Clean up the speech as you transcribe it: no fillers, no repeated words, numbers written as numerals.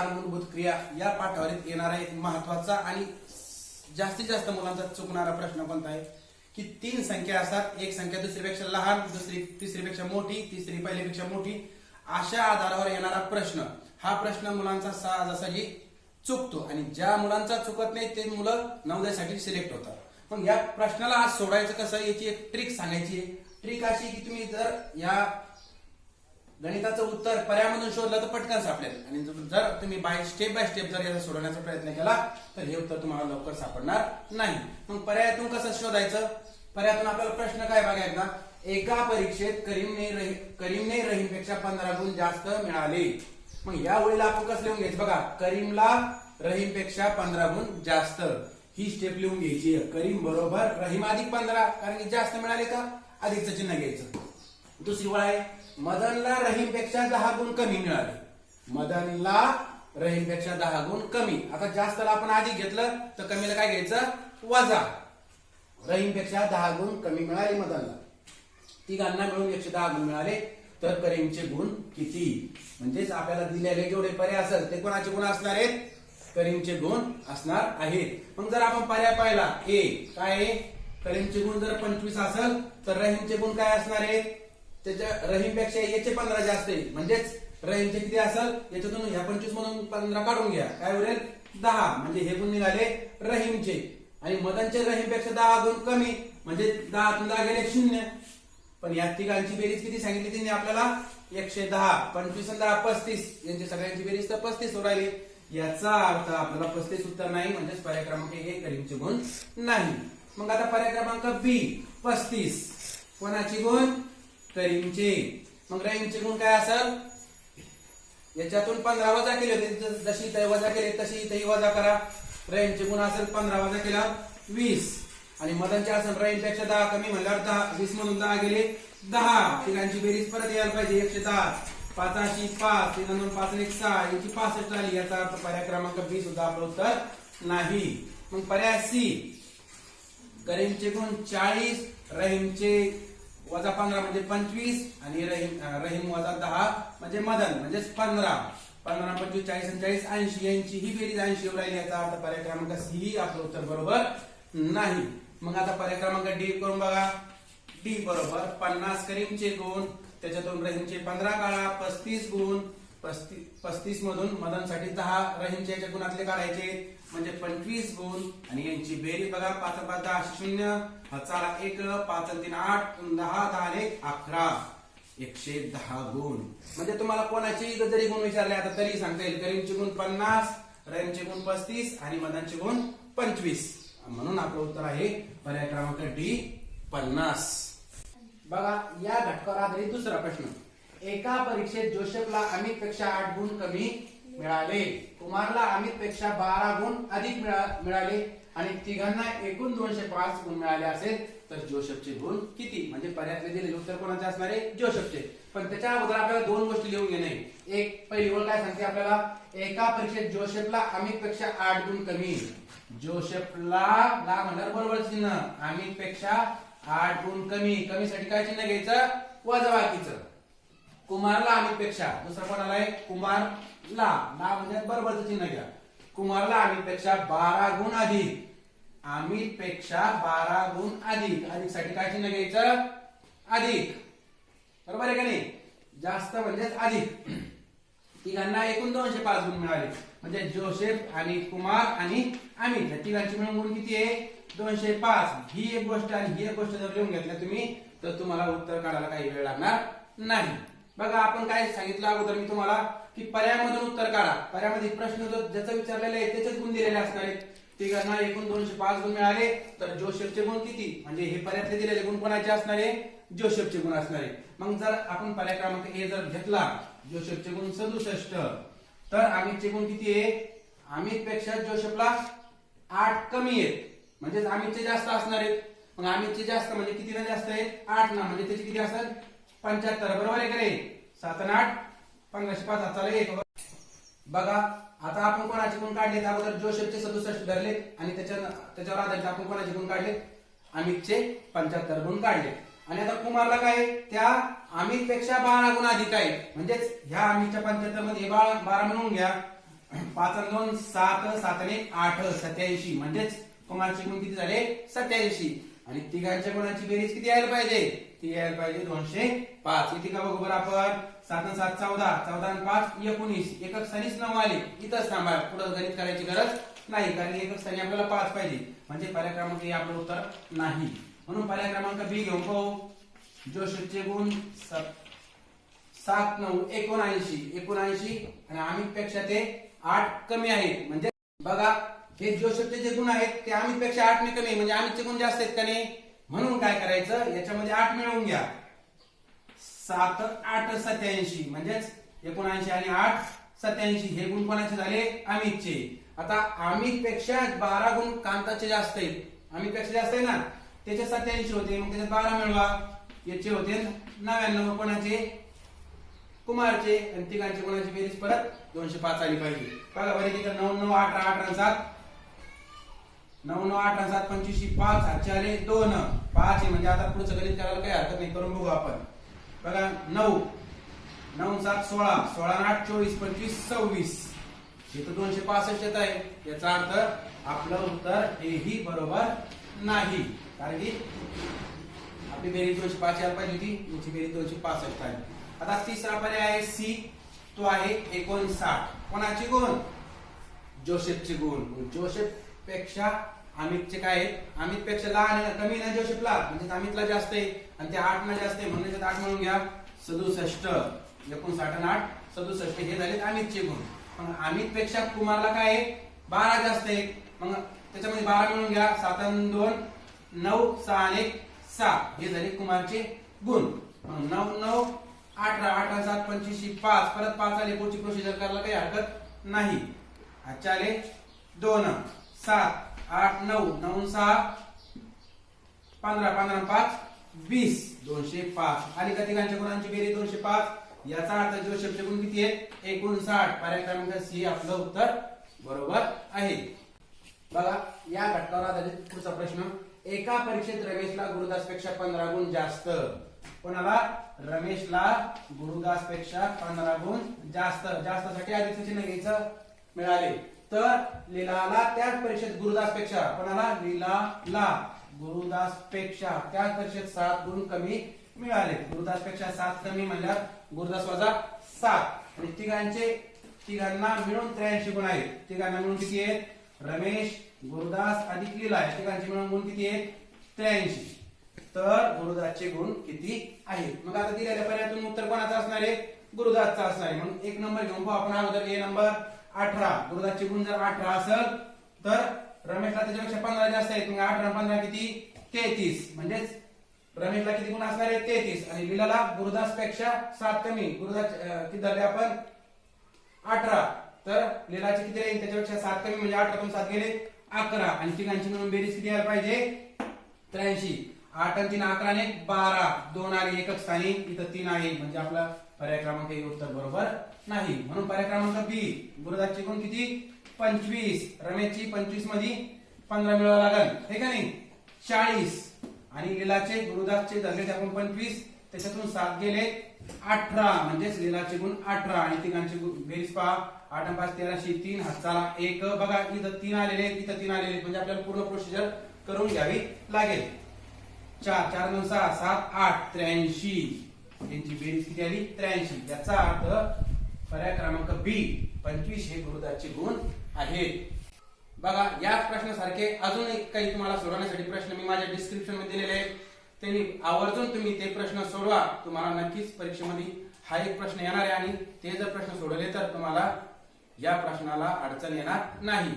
4 मूलभूत क्रिया या पाठावर येणारा एक महत्वाचा आणि जास्तीत जास्त मुलांचा चुकणारा प्रश्न कोणता आहे की 3 संख्या असतात, एक संख्या दुसरीपेक्षा लहान, दुसरी तिसरीपेक्षा मोठी, तिसरी पहिल्यापेक्षा मोठी, अशा आधारावर येणारा प्रश्न. हा प्रश्न मुलांचा सहजासहजी चुकतो आणि ज्या मुलांचा चुकत नाही ते मुलं नवोदयसाठी सिलेक्ट होतात. मग या प्रश्नाला आज सोडायचं कसं याची एक ट्रिक सांगायची आहे. ट्रिक अशी की तुम्ही जर या गणिताचं उत्तर पर्यायामधून शोधलं तर पटकन सापडेल आणि जर तुम्ही स्टेप बाय स्टेप जर याचा सोडवण्याचा प्रयत्न केला तर हे उत्तर तुम्हाला लवकर सापडणार नाही. मग पर्यायातून कसं शोधायचं? पर्यायातून आपल्याला प्रश्न काय बघा एकदा. एका परीक्षेत करीमने रहीमपेक्षा 15 गुण जास्त मिळाले. मग या वेळेला आपण कसं लिहून घ्यायचं बघा. करीमला रहीमपेक्षा 15 गुण जास्त ही स्टेप लिहून घ्यायची. करीम बरोबर रहीम अधिक 15 कारण की जास्त मिळाले का अधिकचं चिन्ह घ्यायचं. दुसरी वेळ आहे मदनला रहीमपेक्षा 10 गुण कमी मिळाले. मदनला रहीमपेक्षा 10 गुण कमी. आता जास्तला आपण अधिक घेतलं तर कमीला काय घ्यायचं वजा. रहीमपेक्षा 10 गुण कमी मिळाले मदनला. तिघांना मिळून 110 गुण मिळाले तर करीमचे गुण किती? म्हणजेच आपल्याला दिलेले जेवढे पर्याय असेल ते कोणाचे गुण असणार आहेत? करीमचे गुण असणार आहेत. मग जर आपण पर्याय पाहिला ए काय आहे करीमचे गुण जर 25 असेल तर रहीमचे गुण काय असणार आहेत? त्याच्या रहीमपेक्षा याचे 15 जास्त आहे म्हणजेच रहीमचे किती असेल याच्यातून ह्या 25 मधून 15 काढून घ्या काय उरेल 10 म्हणजे हे गुण निघाले रहीमचे. आणि मदनचे रहीमपेक्षा 10 गुण कमी म्हणजे 10 तून 10 गेले 0. पण या तिघांची बेरीज किती सांगितली त्यांनी आपल्याला 110. 25 आणि 10 35 यांची सगळ्यांची बेरीज तर 35 होत राहिली. याचा अर्थ आपल्याला 35 उत्तर नाही म्हणजेच पर्याय क्रमांक ए करीमचे गुण नाही. मग आता पर्याय क्रमांक बी 35 कोणाची गुण? करीमचे. मग रहीमचे गुण काय असेल? याच्यातून 15 वजा केले होते जशी इथे वजा केले तशी इथे वजा करा. रहीमचे गुण असेल 15 वजा केला 20 आणि मदनचे असेल रहीमपेक्षा 10 कमी म्हणल्यावर 10 20 मधून 10 गेले 10. तिघांची बेरीज परत यायला पाहिजे 110. 5 5 5 1 6 याची 65 आली. याचा अर्थ पर्याय क्रमांक बी सुद्धा आपलं उत्तर नाही. मग पर्याय सी करीमचे गुण 40 रहीमचे वजा 15 म्हणजे 25 आणि रहीम वजा 10 म्हणजे मदन म्हणजेच 15. 15 25 40 आणि 40 80 यांची ही बेरीज 80 वर राहिली. याचा अर्थ पर्याय क्रमांक सी ही आपलं उत्तर बरोबर नाही. मग आता पर्याय क्रमांक डी करून बघा. डी बरोबर 50 करीमचे गुण त्याच्यातून रहीमचे 15 काढा 35 गुण 35 मधून मदनसाठी 10 रहीमच्या याच्या गुणातले काढायचे म्हणजे 25 गुण आणि यांची बेरीज बघा 5 5 10 0 चला 1 5 3 8 10 10 1 11 110 गुण. म्हणजे तुम्हाला कोणाचे जरी गुण विचारले आता तरी सांगता येईल. करीमचे गुण 50 रहीमचे गुण 35 आणि मदनचे गुण 25 म्हणून आपलं उत्तर आहे पर्याय क्रमांक डी 50. बघा या घटकावर आधारित दुसरा प्रश्न. एका परीक्षेत जोसेफला अमितपेक्षा 8 गुण कमी मिळाले. कुमारला अमितपेक्षा 12 गुण अधिक मिळाले आणि तिघांना एकूण 205 गुण मिळाले असेल तर जोसेफचे गुण किती? म्हणजे पर्यायातले दिलेले उत्तर कोणाचे असणार आहे? जोसेफचे. पण त्याच्या अगोदर आपल्याला 2 गोष्टी लिहून घेणे. एक पहिली गोष्ट काय सांगते आपल्याला एका परीक्षेत जोसेफला अमितपेक्षा 8 गुण कमी. जोसेफला ला म्हणणार बरोबर चिन्ह अमितपेक्षा 8 गुण कमी. कमीसाठी काय चिन्ह घ्यायचं? वजाबाकीचं. कुमारला अमितपेक्षा दुसरा कोणाला आहे? कुमारला ला म्हणजे बरोबरचं चिन्ह घ्या. कुमारला अमितपेक्षा 12 गुण अधिक. अमितपेक्षा 12 गुण अधिक. अधिक साठी काय चिन्ह घ्यायचं? अधिक. बरोबर आहे का नाही? जास्त म्हणजेच अधिक. तिघांना एकूण 205 गुण मिळाले म्हणजे जोसेफ आणि कुमार आणि अमित या तिघांची मिळून गुण किती आहे? 205. ही एक गोष्ट आणि ही एक गोष्ट जर लिहून घेतल्या तुम्ही तर तुम्हाला उत्तर काढायला काही वेळ लागणार नाही. बघा आपण काय सांगितलं अगोदर मी तुम्हाला की पर्यायामधून उत्तर काढा. पर्यायामध्ये प्रश्न जो ज्याचा विचारलेला आहे त्याचेच गुण दिलेले असणार आहेत. तिघांना एकूण 205 गुण मिळाले तर जोसेफचे गुण किती? म्हणजे हे पर्यायातले दिलेले गुण कोणाचे असणार आहे? जोसेफचे गुण असणार आहे. मग जर आपण पर्याय क्रमांक ए जर घेतला जोसेफचे गुण 67 तर अमितचे गुण किती आहे? अमितपेक्षा जोसेफला 8 कमी आहेत म्हणजेच अमितचे जास्त असणार आहेत. मग अमितचे जास्त म्हणजे किती ना जास्त आहेत? 8 ना म्हणजे त्याचे किती असतात? 75. बरोबर आहे का नाही? 7 आणि 8 1505 हाताला 1. बघा आता आपण कोणाचे गुण काढले? अगोदर जोसेफचे 67 धरले आणि त्याच्यावर आधारित आपण कोणाचे गुण काढले? अमितचे 75 गुण काढले. आणि आता कुमारला काय? त्या अमितपेक्षा 12 गुण अधिक आहे म्हणजेच ह्या अमितच्या 75 मध्ये 12 मिळवून घ्या 5 आणि 2 7, 7 आणि 1 8, 87 म्हणजेच कुमारचे गुण किती झाले 87. आणि तिघांच्या गुणांची बेरीज किती यायला पाहिजे, ती यायला पाहिजे 205. इथे का बघू बरं आपण, 7 आणि 7 14, 14 आणि 5 19, एकक स्थानीच 9 आले. इथंच थांबा, पुढे गणित करायची गरज नाही, कारण एकक स्थानी आपल्याला 5 पाहिजे, म्हणजे पर्याय क्रमांक हे आपलं उत्तर नाही. म्हणून पर्याय क्रमांक बी घेऊन पाहू. जोसेफचे गुण 7 9 79 आणि अमित पेक्षा ते 8 कमी आहेत. म्हणजे बघा, हे जोसेफचे जे गुण आहेत ते अमित पेक्षा 8 ने कमी, म्हणजे अमितचे गुण जास्त आहेत का नाही. म्हणून काय करायचं, याच्यामध्ये 8 मिळवून घ्या. 7 8 87 म्हणजेच 79 आणि 8 87. हे गुण कोणाचे झाले, अमितचे. आता अमित पेक्षा 12 गुण कांताचे जास्त आहेत. अमित पेक्षा जास्त आहे ना, त्याचे 87 होते, मग त्याच्यात 12 मिळवा. याचे होते 99, कोणाचे, कुमारचे. आणि तिघांचे गुणांची बेरीज परत 205 आली पाहिजे. बघा बरे, तिथे 9 9 18 18 7, 9 9 18 7 25 5, हातचे आले 2 5 आहे. म्हणजे आता पुढचं गणित करायला काही हरकत नाही, करून बघू आपण. बघा 9 9 7 16, 16 आणि 8 24 25 26, इथं 265 येत आहे. याचा अर्थ आपलं उत्तर हेही बरोबर नाही, कारण की आपली बेरीज 205 यायला पाहिजे होती, याची बेरीज 265 आहे. आता तिसरा पर्याय आहे सी, तो आहे 59. कोणाचे गुण, जोसेफचे गुण. जोसेफ पेक्षा अमितचे काय आहेत, अमित पेक्षा लहान आहे, कमी ना जोसेफला, म्हणजे अमितला जास्त आहे आणि ते 8 ना जास्त आहे, म्हणून 8 म्हणून घ्या. 67 59 आणि 8 67, हे झाले अमितचे गुण. मग अमित पेक्षा कुमारला काय आहे, 12 जास्त आहे, मग त्याच्यामध्ये 12 मिळून घ्या. 7 आणि 2 9, 6 आणि 1 6, हे झाले कुमारचे गुण. 9 9 18 18 7 25 5, परत 5 आले, पुढची प्रोसिजर करायला काही हरकत नाही. आजचे आले 2 7 8 9 9 6 15 15 5 20, 205 आली. का तिघांच्या गुणांची बेरीज 205. याचा अर्थ जोसेफचे गुण किती आहेत, 59. पर्याय क्रमांक सी आपलं उत्तर बरोबर आहे. बघा, या घटकावर आधारित पुढचा प्रश्न. एका परीक्षेत रमेशला गुरुदास पेक्षा 15 गुण जास्त. कोणाला, रमेशला गुरुदास पेक्षा 15 गुण जास्त. जास्तसाठी आधीच चिन्ह घ्यायचं, मिळाले. तर लीलाला त्याच परीक्षेत गुरुदास पेक्षा, कोणाला, लीलाला गुरुदास पेक्षा त्याच परीक्षेत 7 गुण कमी मिळाले. गुरुदास पेक्षा 7 कमी म्हणल्यावर गुरुदास वजा 7. आणि तिघांना मिळून 83 गुण आहेत. तिघांना मिळून किती आहेत, रमेश गुरुदास अधिक लीला आहे, तिघांचे मिळून गुण किती आहेत, 83. तर गुरुदासचे गुण किती आहेत. मग आता दिलेल्या पर्यायातून उत्तर कोणाचं असणार आहे, गुरुदासचा असणार आहे. म्हणून एक नंबर घेऊन पाहू आपण अगोदर. ए नंबर 18, गुरुदासचे गुण जर 18 असेल तर रमेशला त्याच्यापेक्षा 15 जास्त आहेत, मग 18 15 किती, 33. म्हणजेच रमेशला किती गुण असणार आहे, 33. आणि लीलाला गुरुदास पेक्षा 7 कमी. गुरुदास किती झाले आपण, 18. तर लीलाचे किती राहील, त्याच्यापेक्षा 7 कमी, म्हणजे 18 तून 7 गेले 11. आणि तिघांची मिळून बेरीज किती यायला पाहिजे, 83. 8 आणि 3 11 आणि 1 12, 2 आले एकच स्थानी, इथं 3 आहे, म्हणजे आपला पर्याय क्रमांक हे उत्तर बरोबर नाही. म्हणून पर्याय क्रमांक बी, गुरुदासचे गुण किती, 25. रमेशची 25 मध्ये 15 मिळवावं लागेल, हे का नाही, 40. आणि लीलाचे गुरुदासचे धरले आपण 25, त्याच्यातून 7 गेले 18, म्हणजेच लीलाचे गुण 18. आणि तिघांची बेरीज पहा, 8 5 13 3, हाताला 1. बघा, इथं 3 आलेले, इथं 3 आलेले, म्हणजे आपल्याला पूर्ण प्रोसिजर करून घ्यावी लागेल. 4 4 9 6 7 8 83, यांची बेरीज किती आली, 83. याचा अर्थ पर्याय क्रमांक बी 25 हे गुरुदासचे गुण आहेत. बघा, या प्रश्नासारखे अजून एक काही तुम्हाला सोडवण्यासाठी प्रश्न मी माझ्या डिस्क्रिप्शन मध्ये दिलेले आहेत. त्यांनी आवर्जून तुम्ही ते प्रश्न सोडवा. तुम्हाला नक्कीच परीक्षेमध्ये हा एक प्रश्न येणार आहे, आणि ते जर प्रश्न सोडवले तर तुम्हाला या प्रश्नाला अडचण येणार नाही.